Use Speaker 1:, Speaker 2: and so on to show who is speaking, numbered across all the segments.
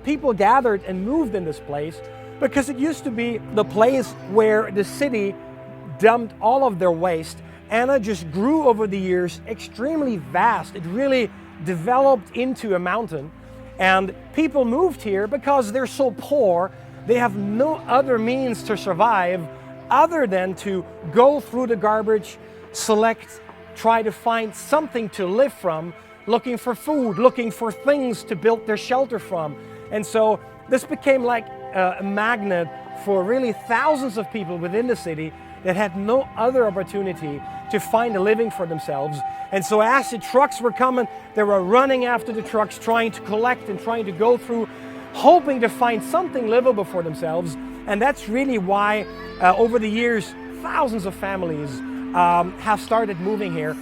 Speaker 1: people gathered and moved in this place because it used to be the place where the city dumped all of their waste, and it just grew over the years extremely vast. It really developed into a mountain, and people moved here because they're so poor, they have no other means to survive other than to go through the garbage, select, try to find something to live from, looking for food, looking for things to build their shelter from. And so this became like a magnet for really thousands of people within the city that had no other opportunity to find a living for themselves. And so as the trucks were coming, they were running after the trucks, trying to collect and trying to go through, hoping to find something livable for themselves. And that's really why over the years, thousands of families have started moving here.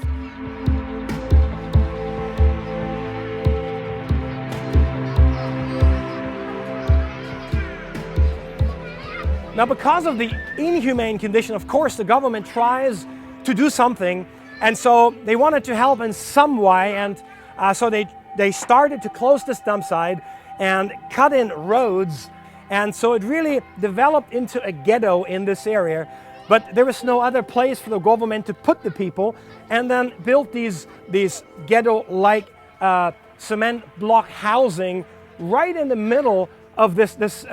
Speaker 1: Now, because of the inhumane condition, of course, the government tries to do something, and so they wanted to help in some way, and so they started to close this dump site and cut in roads, and so it really developed into a ghetto in this area. But there was no other place for the government to put the people, and then built these ghetto-like cement block housing right in the middle of this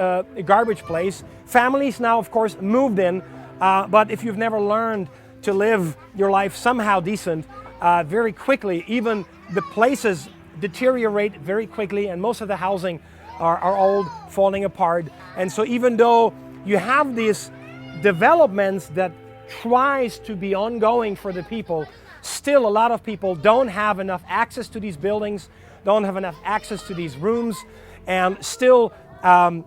Speaker 1: garbage place. Families now, of course, moved in, but if you've never learned to live your life somehow decent, very quickly, even the places deteriorate very quickly, and most of the housing are old, falling apart. And so even though you have these developments that tries to be ongoing for the people, still a lot of people don't have enough access to these buildings, don't have enough access to these rooms, and still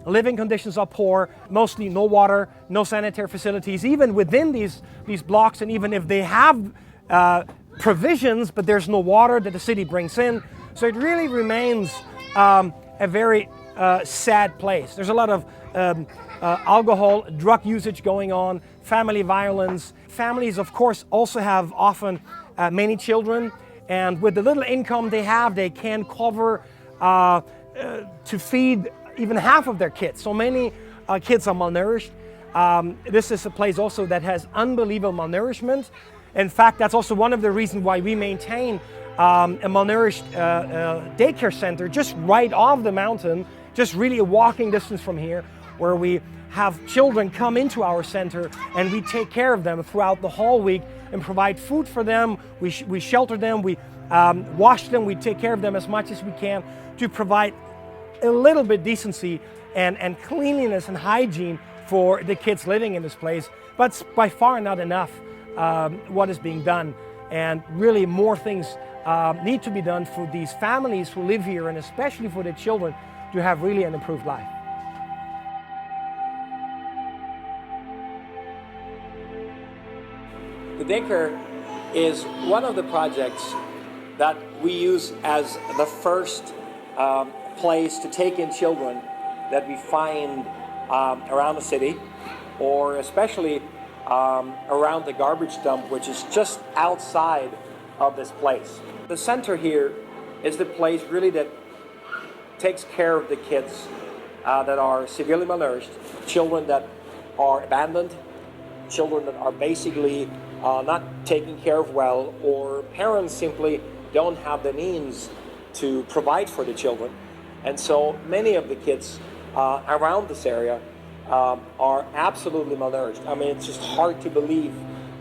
Speaker 1: living conditions are poor, mostly no water, no sanitary facilities, even within these blocks, and even if they have provisions, but there's no water that the city brings in. So it really remains a very sad place. There's a lot of alcohol, drug usage going on, family violence. Families, of course, also have often many children, and with the little income they have, they can cover to feed even half of their kids. So many kids are malnourished. This is a place also that has unbelievable malnourishment. In fact, that's also one of the reasons why we maintain a malnourished daycare center just right off the mountain, just really a walking distance from here, where we have children come into our center and we take care of them throughout the whole week and provide food for them. We shelter them, we wash them, we take care of them as much as we can to provide a little bit decency and cleanliness and hygiene for the kids living in this place. But it's by far not enough what is being done, and really more things need to be done for these families who live here, and especially for the children, to have really an improved life. The daycare is one of the projects that we use as the first place to take in children that we find around the city, or especially around the garbage dump, which is just outside of this place. The center here is the place really that takes care of the kids that are severely malnourished, children that are abandoned, children that are basically not taken care of well, or parents simply don't have the means to provide for the children. And so many of the kids around this area are absolutely malnourished. I mean, it's just hard to believe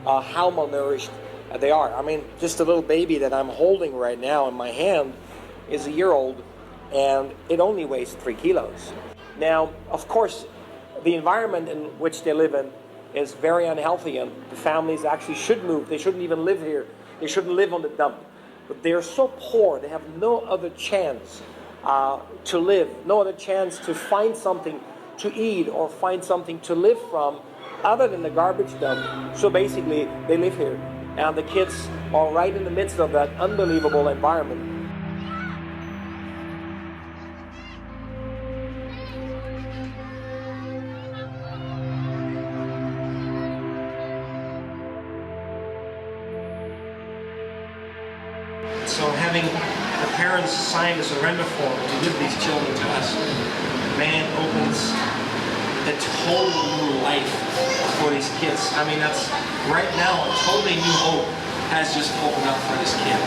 Speaker 1: how malnourished they are. I mean, just a little baby that I'm holding right now in my hand is a year old, and it only weighs 3 kilos. Now, of course, the environment in which they live in is very unhealthy, and the families actually should move. They shouldn't even live here. They shouldn't live on the dump. But they're so poor, they have no other chance to live, no other chance to find something to eat or find something to live from other than the garbage dump. So basically, they live here, and the kids are right in the midst of that unbelievable environment. So having the parents sign a surrender form to give these children to us man opens a total new life for these kids. I mean, that's right now a totally new hope has just opened up for this kid.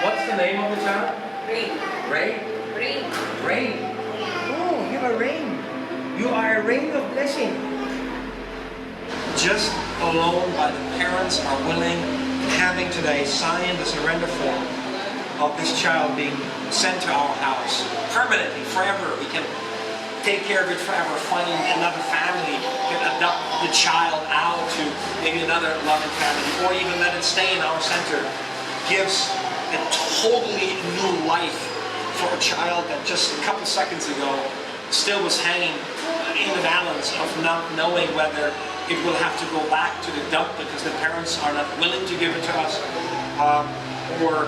Speaker 1: What's the name of the child?
Speaker 2: Rain.
Speaker 1: Ray?
Speaker 2: Rain.
Speaker 1: Rain. Oh, you are rain. You are a rain of blessing. Just alone by the parents are willing, having today signed the surrender form of this child being sent to our house permanently, forever. We can take care of it forever, find another family, can adopt the child out to maybe another loving family, or even let it stay in our center. Gives a totally new life for a child that just a couple seconds ago still was hanging in the balance of not knowing whether it will have to go back to the dump because the parents are not willing to give it to us, or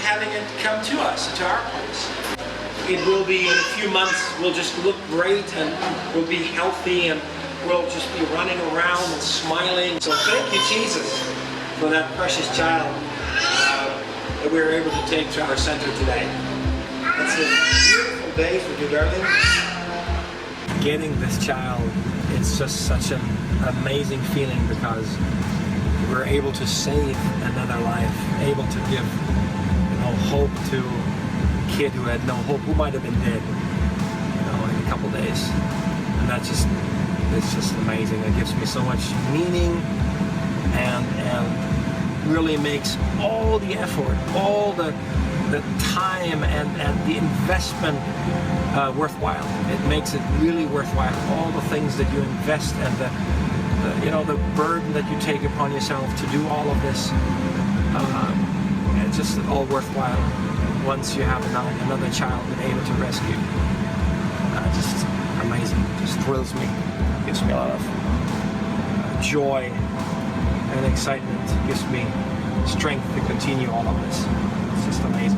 Speaker 1: having it come to us, to our place. It will be, in a few months, we'll just look great and we'll be healthy and we'll just be running around and smiling. So thank you, Jesus, for that precious child that we were able to take to our center today. It's a beautiful day for you, darling. Getting this child, it's just such an amazing feeling because we're able to save another life, able to give, hope to a kid who had no hope, who might have been dead, in a couple days. And it's just amazing. It gives me so much meaning and really makes all the effort, all the time and the investment worthwhile. It makes it really worthwhile. All the things that you invest and the burden that you take upon yourself to do all of this, it's just all worthwhile once you have another child and able to rescue. Just amazing. Just thrills me. Gives me a lot of joy and excitement. Gives me strength to continue all of this. It's just amazing.